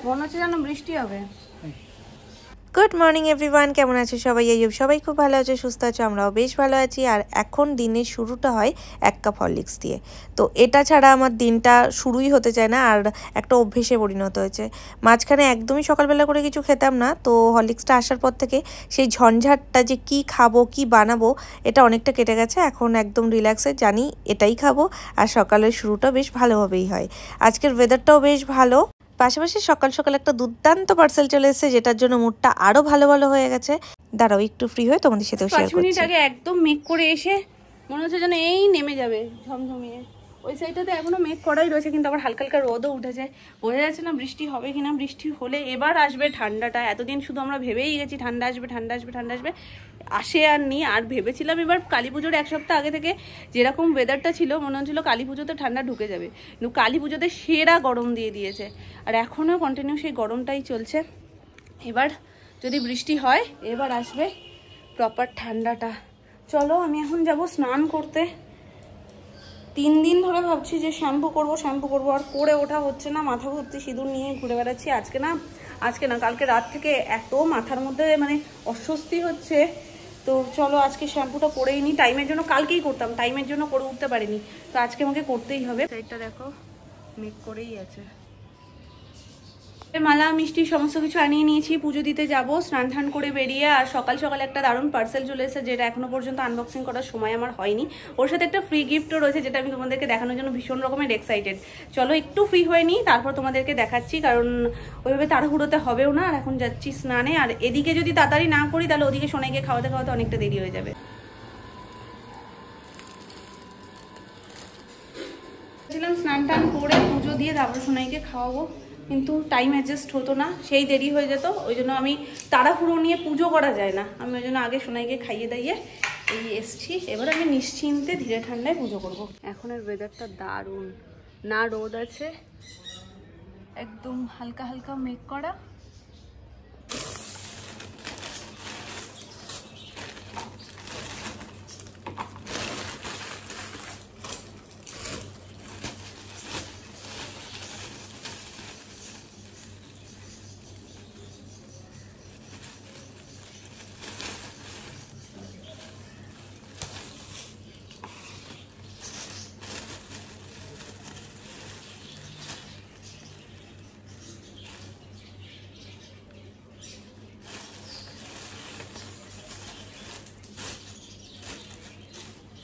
মনে হচ্ছে যেন বৃষ্টি হবে। গুড মর্নিং এভরিওয়ান, কেমন আছো সবাই? সবাই খুব ভালো আছে, সুস্থ আছে, আমরাও বেশ ভালো আছি। আর এখন দিনের শুরুটা হয় 1 কাপ হরলিক্স দিয়ে। তো এটা ছাড়া আমার দিনটা শুরুই হতে চায় না, আর একটা অভ্যেসে পরিণত হয়েছে। মাঝখানে একদমই সকালবেলা করে কিছু খেতাম না, তো হরলিক্সটা আসার পর থেকে সেই ঝঞ্ঝাটটা যে কি খাবো কি বানাবো এটা অনেকটা কেটে গেছে। এখন একদম রিল্যাক্সে জানি এটাই খাবো, আর সকালের শুরুটা বেশ ভালোভাবেই হয়। আজকের ওয়েদারটাও বেশ ভালো, পাশাপাশি সকাল সকাল একটা দুর্দান্ত পার্সেল চলে এসেছে, যেটার জন্য মুডটা আরো ভালো ভালো হয়ে গেছে। দাঁড়াও একটু ফ্রি হয়ে তোমাদের সাথেও শেয়ার করছি। 5 মিনিট আগে একদম মেঘ করে এসে মনে হচ্ছে যেন এই নেমে যাবে ঝমঝমিয়ে। ওই সাইডটাতে এখনো মেঘ করাই রয়েছে, কিন্তু আবার হালকা হালকা রোদও উঠেছে। বোঝা যাচ্ছে না বৃষ্টি হবে কিনা। বৃষ্টি হলে এবার আসবে ঠান্ডাটা। এতদিন শুধু আমরা ভেবেই গেছি ঠান্ডা আসবে ঠান্ডা আসবে ঠান্ডা আসবে, আসে আর নি। আর ভেবেছিলাম এবার কালী পুজোর 1 সপ্তাহ আগে থেকে যেরকম ওয়েদারটা ছিল মনে হচ্ছিল কালী পুজোতে ঠান্ডা ঢুকে যাবে, কিন্তু কালী পুজোতে সেরা গরম দিয়ে দিয়েছে। আর এখনও কন্টিনিউ সেই গরমটাই চলছে। এবার যদি বৃষ্টি হয় এবার আসবে প্রপার ঠান্ডাটা। চলো আমি এখন যাব স্নান করতে। 3 দিন ধরে ভাবছি যে শ্যাম্পু করবো, আর করে ওঠা হচ্ছে না। মাথা ভর্তি সিঁদুর নিয়ে ঘুরে বেড়াচ্ছি। আজকে না কালকে রাত থেকে এত মাথার মধ্যে মানে অস্বস্তি হচ্ছে। তো চলো আজকে শ্যাম্পুটা করেই নি। টাইমের জন্য কালকেই করতাম, টাইমের জন্য করে উঠতে পারিনি, তো আজকে আমাকে করতেই হবে। সাইডটা দেখো মেক করেই আছে। মালা মিষ্টি সমস্ত কিছু আনিয়ে নিয়েছি, পুজো দিতে যাব স্নান টান করে বেরিয়ে। আর সকাল সকাল একটা দারুণ পার্সেল চলে এসেছে, যেটা এখনো পর্যন্ত আনবক্সিং করার সময় আমার হয়নি। ওর সাথে একটা ফ্রি গিফটও রয়েছে, যেটা আমি তোমাদেরকে দেখানোর জন্য ভীষণ রকমের এক্সাইটেড। চলো একটু ফ্রি হয়ে নিই, তারপর তোমাদেরকে দেখাচ্ছি, কারণ ওইভাবে তাড়াহুড়োতে হবেও না। আর এখন যাচ্ছি স্নানে, আর এদিকে যদি তাড়াতাড়ি না করি তাহলে ওদিকে সোনাইকে খাওয়াতে খাওয়াতে অনেকটা দেরি হয়ে যাবে। স্নান টান করে পুজো দিয়ে তারপর সোনাইকে খাওয়াবো, কিন্তু টাইম অ্যাডজাস্ট হতো না, সেই দেরি হয়ে যেত। ওই জন্য আমি তাড়াহুড়ো নিয়ে পুজো করা যায় না, আমি ওই জন্য আগে সোনাইকে খাইয়ে দাইয়ে এই এসছি। এবার আমি নিশ্চিন্তে ধীরে ঠান্ডায় পুজো করব। এখনের ওয়েদারটা দারুণ, না রোদ আছে, একদম হালকা হালকা মেঘ করা।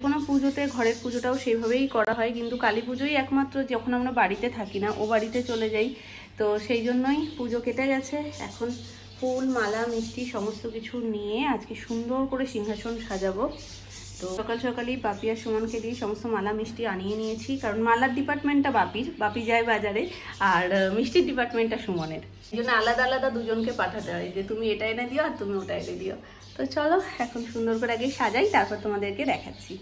কোনো পুজোতে ঘরের পুজোটাও সেইভাবেই করা হয়, কিন্তু কালী পুজোই একমাত্র যখন আমরা বাড়িতে থাকি না, ও বাড়িতে চলে যাই, তো সেই জন্যই পুজো কেটে গেছে। এখন ফুল মালা মিষ্টি সমস্ত কিছু নিয়ে আজকে সুন্দর করে সিংহাসন সাজাবো। তো সকাল সকালেই বাপি আর সুমনকে দিয়ে সমস্ত মালা মিষ্টি আনিয়ে নিয়েছি, কারণ মালার ডিপার্টমেন্টটা বাপি যায় বাজারে, আর মিষ্টির ডিপার্টমেন্টটা সুমনের। এই জন্য আলাদা আলাদা দুজনকে পাঠাতে হয়, যে তুমি এটা এনে দিও আর তুমি ওটা এনে দিও। তো চলো এখন সুন্দর করে আগে সাজাই, তারপর তোমাদেরকে দেখাচ্ছি।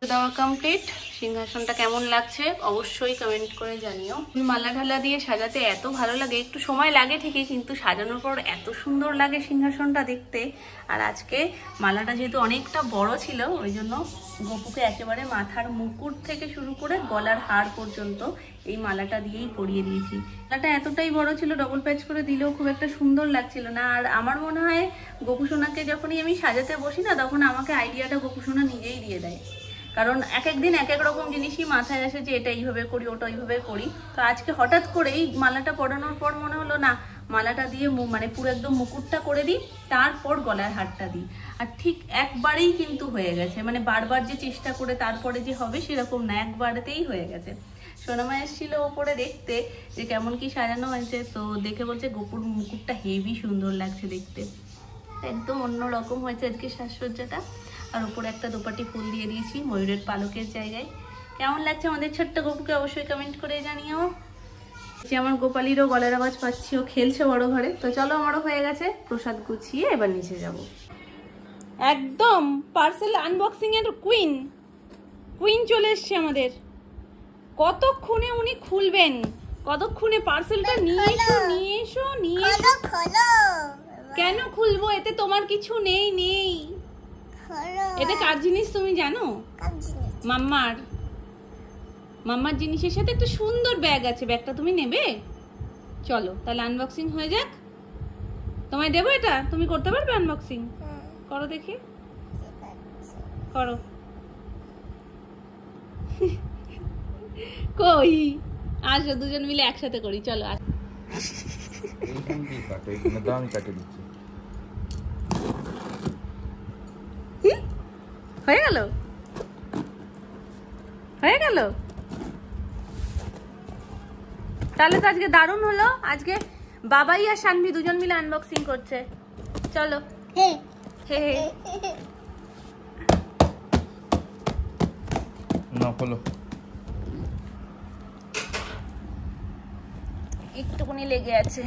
দেওয়া কমপ্লিট। সিংহাসনটা কেমন লাগছে অবশ্যই কমেন্ট করে জানিও। মালা ঢালা দিয়ে সাজাতে এত ভালো লাগে, একটু সময় লাগে ঠিকই, কিন্তু সাজানোর পর এত সুন্দর লাগে সিংহাসনটা দেখতে। আর আজকে মালাটা যেহেতু অনেকটা বড় ছিল, ওই জন্য গপুকে একেবারে মাথার মুকুট থেকে শুরু করে গলার হার পর্যন্ত এই মালাটা দিয়েই পরিয়ে দিয়েছি। মালাটা এতটাই বড় ছিল, ডবল প্যাচ করে দিলেও খুব একটা সুন্দর লাগছিল না। আর আমার মনে হয় গোপুসোনাকে যখনই আমি সাজাতে বসি না, তখন আমাকে আইডিয়াটা গোপুসোনা নিজেই দিয়ে দেয়, কারণ এক এক দিন এক এক রকম জিনিসই মাথায় আসে যে এটা এইভাবে করি ওটা এইভাবে করি। তো আজকে হঠাৎ করেই মালাটা পরানোর পর মনে হলো না, মালাটা দিয়ে মানে পুরো একদম মুকুটটা করে দিই, তারপর গলার হারটা দিই। আর ঠিক একবারেই কিন্তু হয়ে গেছে, মানে বারবার যে চেষ্টা করে তারপরে যে হবে সেরকম না, একবারেতেই হয়ে গেছে। সোনামা এসেছিল ওপরে দেখতে যে কেমন কি সাজানো হয়েছে, তো দেখে বলছে গোপুর মুকুটটা হেভি সুন্দর লাগছে দেখতে, একদম অন্যরকম হয়েছে আজকে সাজসজ্জাটা। আর উপরে একটা দোপাটি ফুল দিয়ে দিয়েছি ময়ূরের পালকের জায়গায়। কেমন লাগছে আমাদের ছোট্ট গোপুকে অবশ্যই কমেন্ট করে জানিও। আমার গোপালিরও গলার আওয়াজ পাচ্ছি, ও খেলছে বড় ঘরে। তো চলো, আমারও হয়ে গেছে, প্রসাদ গুছিয়ে এবার নিচে যাব। একদম পার্সেল আনবক্সিং এর কুইন চলে এসছে আমাদের। কতক্ষণে উনি খুলবেন, কতক্ষণে পার্সেলটা নিয়ে এসো। কেন খুলবো? এতে তোমার কিছু নেই। এতে কার জিনিস তুমি জানো? মাম্মার জিনিসের সাথে একটা সুন্দর ব্যাগ আছে, ব্যাগটা তুমি নেবে? চলো তাহলে আনবক্সিং হয়ে যাক। তোমায় দেবো এটা, তুমি করতে পারবে আনবক্সিং? করো দেখি, করো। কই আসো, দুজন মিলে একসাথে করি, চলো। হয়ে গেল। তাহলে তো আজকে দারুণ হলো। আজকে বাবাই আর শানভি দুজন মিলে আনবক্সিং করছে। চলো। একটুকুনি লেগে আছে।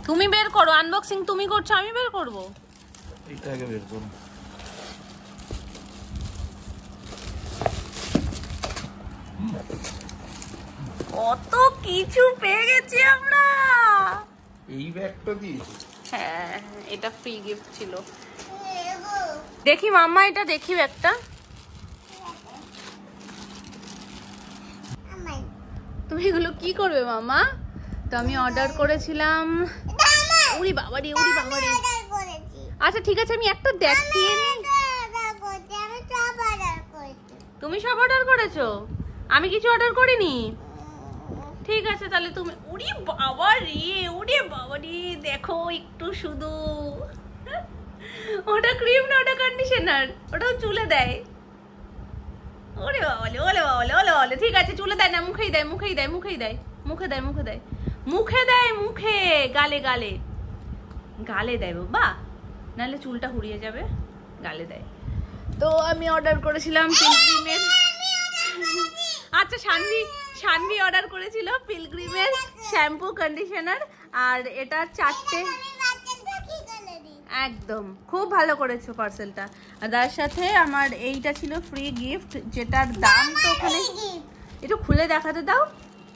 তুমি বের করো, আনবক্সিং তুমি করছো, আমি বের করবো? এটা আগে বের করো। কত কিছু পেয়ে গেছি আমরা। এই ব্যাগটা দিয়েছি। হ্যাঁ, এটা ফ্রি গিফট ছিল। দেখি মাম্মা, এটা দেখি ব্যাগটা। তুমি এগুলো কি করবে মাম্মা? তো আমি অর্ডার করেছিলাম। উড়ি বাবারি। আচ্ছা ঠিক আছে, আমি একটা দেখিয়ে নিই। তুমি সব অর্ডার করেছো, আমি কিছু অর্ডার করিনি। ঠিক আছে তাহলে তুমি। উড়ি বাবারি, দেখো একটু শুধু। ওটা ক্রিম না, ওটা কন্ডিশনার, ওটাও চুলে দেয়। ওরে বাবালে। ঠিক আছে, চুলে দেয় না, মুখে দেয়। মুখে গালে দেয় বাবা, নাহলে চুলটা হুড়িয়ে যাবে। গালে দেয়। তো আমি অর্ডার করেছিলাম পিলগ্রিমের। আচ্ছা, শানভি অর্ডার করেছিল পিলগ্রিমের শ্যাম্পু, কন্ডিশনার, আর এটা 4টে। একদম খুব ভালো করেছো পার্সেলটা। আর তার সাথে আমার এইটা ছিল ফ্রি গিফট, যেটার দাম তো ওখানে একটু খুলে দেখাতে দাও।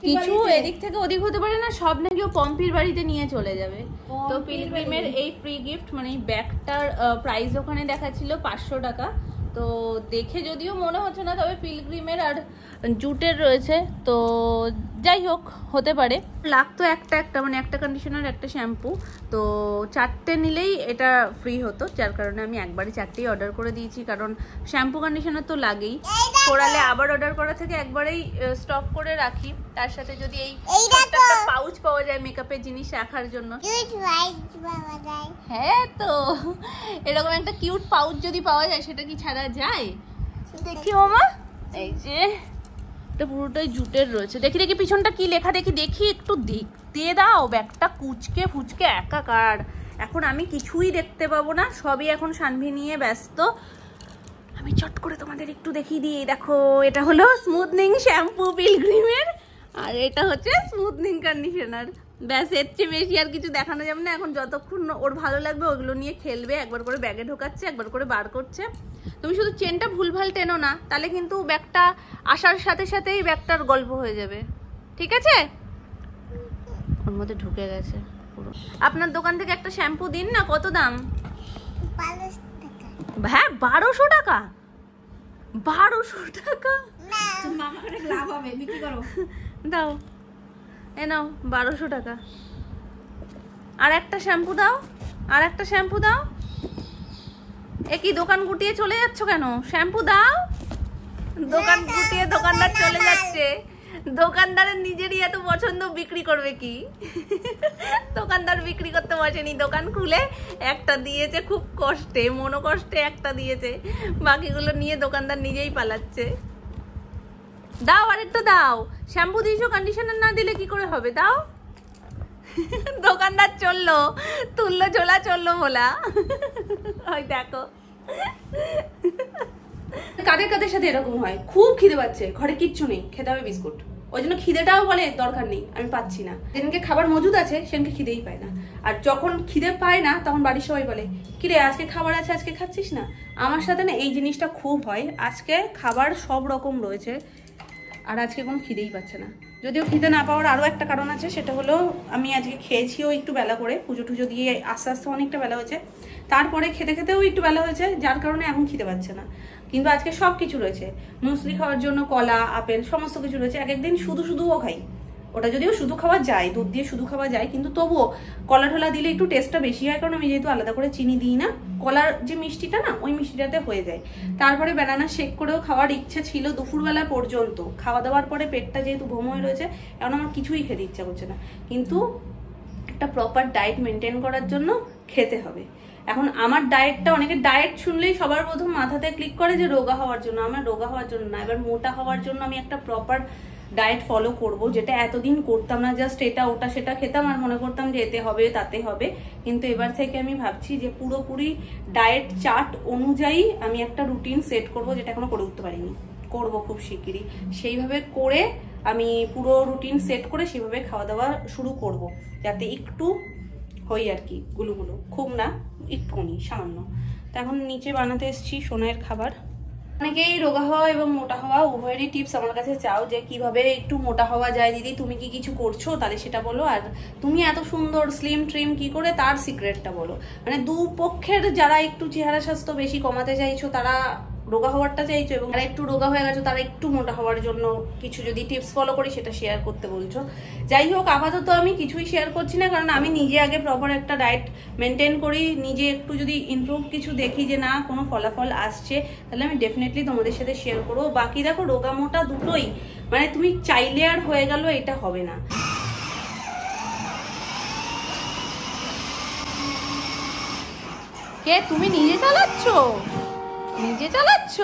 কিছু এদিক থেকে ওদিক হতে পারে না, সব নাকি ও পম্পির বাড়িতে নিয়ে চলে যাবে। তো পিলগ্রিমের এই ফ্রি গিফট, মানে এই ব্যাগটার প্রাইস ওখানে দেখাচ্ছিল 500 টাকা। তো দেখে যদিও মনে হচ্ছে না, তবে পিলগ্রিমের আর জুটের রয়েছে, তো যাই হোক হতে পারে। লাগতো একটা মানে একটা কন্ডিশনার, একটা শ্যাম্পু, তো 4টে নিলেই এটা ফ্রি হতো, যার কারণে আমি একবারে 4টেই অর্ডার করে দিয়েছি। কারণ শ্যাম্পু কন্ডিশনার তো লাগেই, পড়ালে আবার অর্ডার করা থেকে একবারেই স্টক করে রাখি। তার সাথে যদি এই একটা পাউচ পাওয়া যায় মেকআপের জিনিস রাখার জন্য। হ্যাঁ, তো এরকম একটা কিউট পাউচ যদি পাওয়া যায়, সেটা কি ছাড়া যায়? দেখি মামা, এই যে এটা পুরোটাই জুটের রয়েছে। দেখি পিছনটা কি লেখা, দেখি একটু দেখতে দাও। ব্যাগটা কুচকে ফুচকে একাকার, এখন আমি কিছুই দেখতে পাবো না, সবই এখন শানভি নিয়ে ব্যস্ত। আমি চট করে তোমাদের একটু দেখিয়ে দিই। দেখো, এটা হলো স্মুথনিং শ্যাম্পু পিলগ্রিমের, আর এটা হচ্ছে স্মুথনিং কন্ডিশনার। ব্যাস, এর চেয়ে বেশি আর কিছু দেখানো যাবে না। এখন যতক্ষণ ওর ভালো লাগবে ওগুলো নিয়ে খেলবে। একবার করে ব্যাগে ঢোকাচ্ছে, একবার করে বার করছে। তুমি শুধু চেনটা ভুলভাল টেনো না, তাহলে কিন্তু ব্যাগটা আসার সাথে সাথেই ব্যাগটার গল্প হয়ে যাবে। ঠিক আছে? ওর মধ্যে ঢুকে গেছে পুরো। আপনার দোকান থেকে একটা শ্যাম্পু দিন না, কত দাম? 1200 টাকা। হ্যাঁ, 1200 টাকা। 1200 টাকা লাভ হবে, বিক্রি করো। দাও, এ নাও 1200 টাকা। আর একটা শ্যাম্পু দাও, এ কি দোকান গুটিয়ে চলে যাচ্ছ কেন? শ্যাম্পু দাও। দোকান গুটিয়ে দোকানদার চলে যাচ্ছে। দোকানদারের নিজেরই এত পছন্দ, বিক্রি করবে কি? দোকানদার বিক্রি করতে বসেনি, দোকান খুলে একটা দিয়েছে খুব কষ্টে, মনোকষ্টে একটা দিয়েছে, বাকিগুলো নিয়ে দোকানদার নিজেই পালাচ্ছে। দাও আরেকটা দাও। শ্যাম্পু দিয়েছো, কন্ডিশনার না দিলে কি করে হবে? দাও। দোকানদার চললো, তুললো ঝোলা, চললো ভোলা। ওই দেখো কাদের কাদের সাথে এরকম হয়, খুব খিদে পাচ্ছে, ঘরে কিচ্ছু নেই, খেতে হবে বিস্কুট। ওই জন্য খিদেটাও বলে দরকার নেই, আমি পাচ্ছি না। যেদিনকে খাবার মজুদ আছে সেদিনকে খিদেই পায় না। আর যখন খিদে পায় না তখন বাড়ির সবাই বলে কিরে আজকে খাবার আছে, আজকে খাচ্ছিস না? আমার সাথে না এই জিনিসটা খুব হয়। আজকে খাবার সব রকম রয়েছে আর আজকে কোনো খিদেই পাচ্ছে না। যদিও খিদে না পাওয়ার আরও একটা কারণ আছে, সেটা হলো আমি আজকে খেয়েছিও একটু বেলা করে, পুজো টুজো দিয়ে আস্তে আস্তে অনেকটা বেলা হয়েছে, তারপরে খেতে খেতেও একটু বেলা হয়েছে, যার কারণে এখন খিদে পাচ্ছে না। কিন্তু আজকে সব কিছু রয়েছে, মুসলি খাওয়ার জন্য কলা, আপেল, সমস্ত কিছু রয়েছে। এক একদিন শুধু শুধুও খাই, ওটা যদিও শুধু খাওয়া যায়, দুধ দিয়ে শুধু খাওয়া যায়, কিন্তু তবুও কলা ঠোলা দিলে একটু টেস্টটা বেশি হয়, কারণ আমি যেহেতু আলাদা করে চিনি দিই না, কলার যে মিষ্টিটা না ওই মিষ্টিটাতে হয়ে যায়। তারপরে ব্যানানা শেক করেও খাওয়ার ইচ্ছা ছিল দুপুরবেলা পর্যন্ত। খাওয়া দাওয়ার পরে পেটটা যেহেতু ঘুম হয়ে রয়েছে, এখন আমার কিছুই খেতে ইচ্ছা করছে না, কিন্তু একটা প্রপার ডায়েট মেনটেন করার জন্য খেতে হবে। এখন আমার ডায়েটটা, অনেকে ডায়েট শুনলেই সবার প্রথম মাথাতে ক্লিক করে যে রোগা হওয়ার জন্য। আমার রোগা হওয়ার জন্য না, এবার মোটা হওয়ার জন্য আমি একটা প্রপার ডায়েট ফলো করব, যেটা এতদিন করতাম না। জাস্ট এটা ওটা সেটা খেতাম আর মনে করতাম যে এতে হবে তাতে হবে, কিন্তু এবার থেকে আমি ভাবছি যে পুরোপুরি ডায়েট চার্ট অনুযায়ী আমি একটা রুটিন সেট করব, যেটা এখনো করে উঠতে পারিনি, করব খুব শিগগিরই। সেইভাবে করে আমি পুরো রুটিন সেট করে সেভাবে খাওয়া দাওয়া শুরু করব, যাতে একটু হই আর কি, গুলুগুলো, খুব না, একটুখানি সামান্য। তো এখন নিচে বানাতে এসেছি সোনাইয়ের খাবার। অনেকেই রোগা হওয়া এবং মোটা হওয়া উভয়েরই টিপস আমার কাছে চাও, যে কিভাবে একটু মোটা হওয়া যায়। দিদি তুমি কি কিছু করছো তাহলে সেটা বলো, আর তুমি এত সুন্দর স্লিম ট্রিম কি করে তার সিক্রেটটা বলো। মানে দুপক্ষের যারা একটু চেহারা স্বাস্থ্য বেশি কমাতে চাইছো, তারা রোগা হওয়ারটা চাইছো, এবং যারা একটু রোগা হয়ে গেছো তারা একটু মোটা হওয়ার জন্য কিছু যদি টিপস ফলো করি সেটা শেয়ার করতে বলছো। যাই হোক, আপাতত আমি কিছুই শেয়ার করছি না, কারণ আমি নিজে আগে প্রপার একটা ডায়েট মেনটেন করি। নিজে একটু যদি ইমপ্রুভ কিছু দেখি যে না কোনো ফলাফল আসছে, তাহলে আমি ডেফিনেটলি তোমাদের সাথে শেয়ার করবো। বাকি দেখো, রোগা মোটা দুটোই, মানে তুমি চাইলে আর হয়ে গেল এটা হবে না। কে তুমি নিজে চালাচ্ছ? নিজে চালাচ্ছ?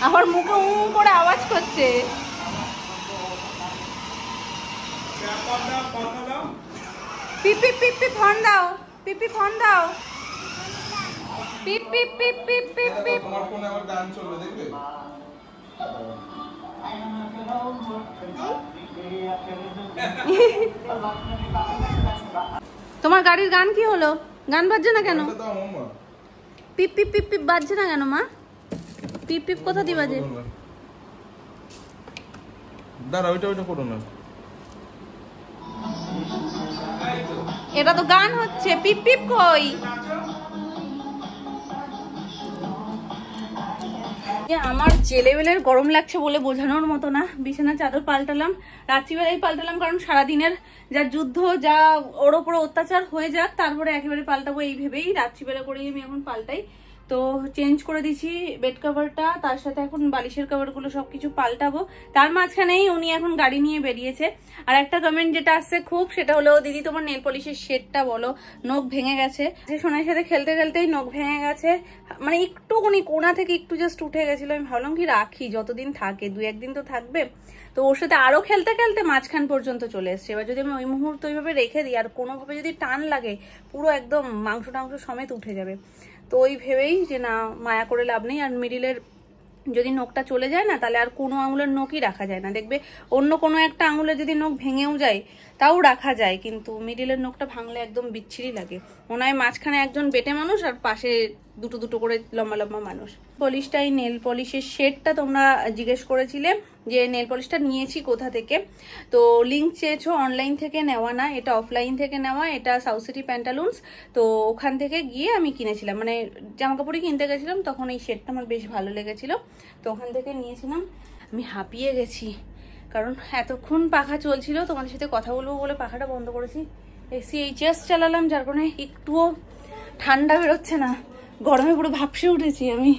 আবার মুখে উ করে আওয়াজ করছে। পিপ পিপ পিপ পিপ ফোন দাও, পিপ পিপ ফোন দাও, পিপ পিপ পিপ পিপ পিপ পিপ। তোমার ফোনে আবার গান চলবে, দেখবে? তোমার গাড়ির গান কি হলো? গান বাজছে না কেন? পিপ পিপ পিপ পিপ বাজছে না কেন মা? পিপ পিপ কোথা দিয়ে বাজে? দাঁড়া, ওইটা ওইটা করো না। এটা তো গান হচ্ছে, পিপ পিপ কই? আমার যে লেভেলের গরম লাগছে বলে বোঝানোর মতো না। বিছানা চাদর পাল্টালাম, রাত্রিবেলায় পাল্টালাম, কারণ সারাদিনের যা যুদ্ধ, যা ওর ওপরে অত্যাচার হয়ে যাক, তারপরে একেবারে পাল্টাবো এই ভেবেই রাত্রিবেলা করেই আমি এখন পাল্টাই। তো চেঞ্জ করে দিচ্ছি বেড কভারটা, তার সাথে এখন বালিশের কভারগুলো সবকিছু পাল্টাবো। তার মাঝখানেই উনি এখন গাড়ি নিয়ে বেরিয়েছে। আর একটা কমেন্ট যেটা আসছে খুব, সেটা হলো দিদি তোমার নেল পলিশের শেডটা বলো, নখ ভেঙে গেছে। সোনার সাথে খেলতে খেলতেই নখ ভেঙে গেছে, মানে একটুখানি কোনা থেকে একটু জাস্ট উঠে গেছিল। আমি ভাবলাম কি রাখি, যতদিন থাকে, 2-1 দিন তো থাকবে। তো ওর সাথে আরো খেলতে খেলতে মাঝখান পর্যন্ত চলে এসছে। এবার যদি আমি ওই মুহূর্তে ওইভাবে রেখে দিই আর কোনোভাবে যদি টান লাগে, পুরো একদম মাংস টাংস সমেত উঠে যাবে। তো ওই ভেবেই যে না, মায়া করে লাভ নেই। আর মিডিলের যদি নখটা চলে যায় না, তাহলে আর কোনো আঙুলের নখই রাখা যায় না। দেখবে অন্য কোনো একটা আঙুলের যদি নখ ভেঙেও যায় তাও রাখা যায়, কিন্তু মিডিলের নখটা ভাঙলে একদম বিচ্ছিরি লাগে। মনে হয় মাঝখানে একজন বেটে মানুষ আর পাশে দুটো দুটো করে লম্বা লম্বা মানুষ। পলিশটা, এই নেল পলিশের শেডটা তোমরা জিজ্ঞেস করেছিলে যে নেল পলিশটা নিয়েছি কোথা থেকে। তো লিঙ্ক চেয়েছো, অনলাইন থেকে নেওয়া না, এটা অফলাইন থেকে নেওয়া। এটা সাউথ সিটি প্যান্টালুন্স। তো ওখান থেকে গিয়ে আমি কিনেছিলাম, মানে জামা কাপড়ই কিনতে গেছিলাম, তখন এই শেডটা আমার বেশ ভালো লেগেছিল, তো ওখান থেকে নিয়েছিলাম। আমি হাঁপিয়ে গেছি, কারণ এতক্ষণ পাখা চলছিল, তোমাদের সাথে কথা বলবো বলে পাখাটা বন্ধ করেছি। CHS চালালাম, যার কারণে একটুও ঠান্ডা বেরোচ্ছে না, গরমে পুরো ভাপসে উঠেছি আমি।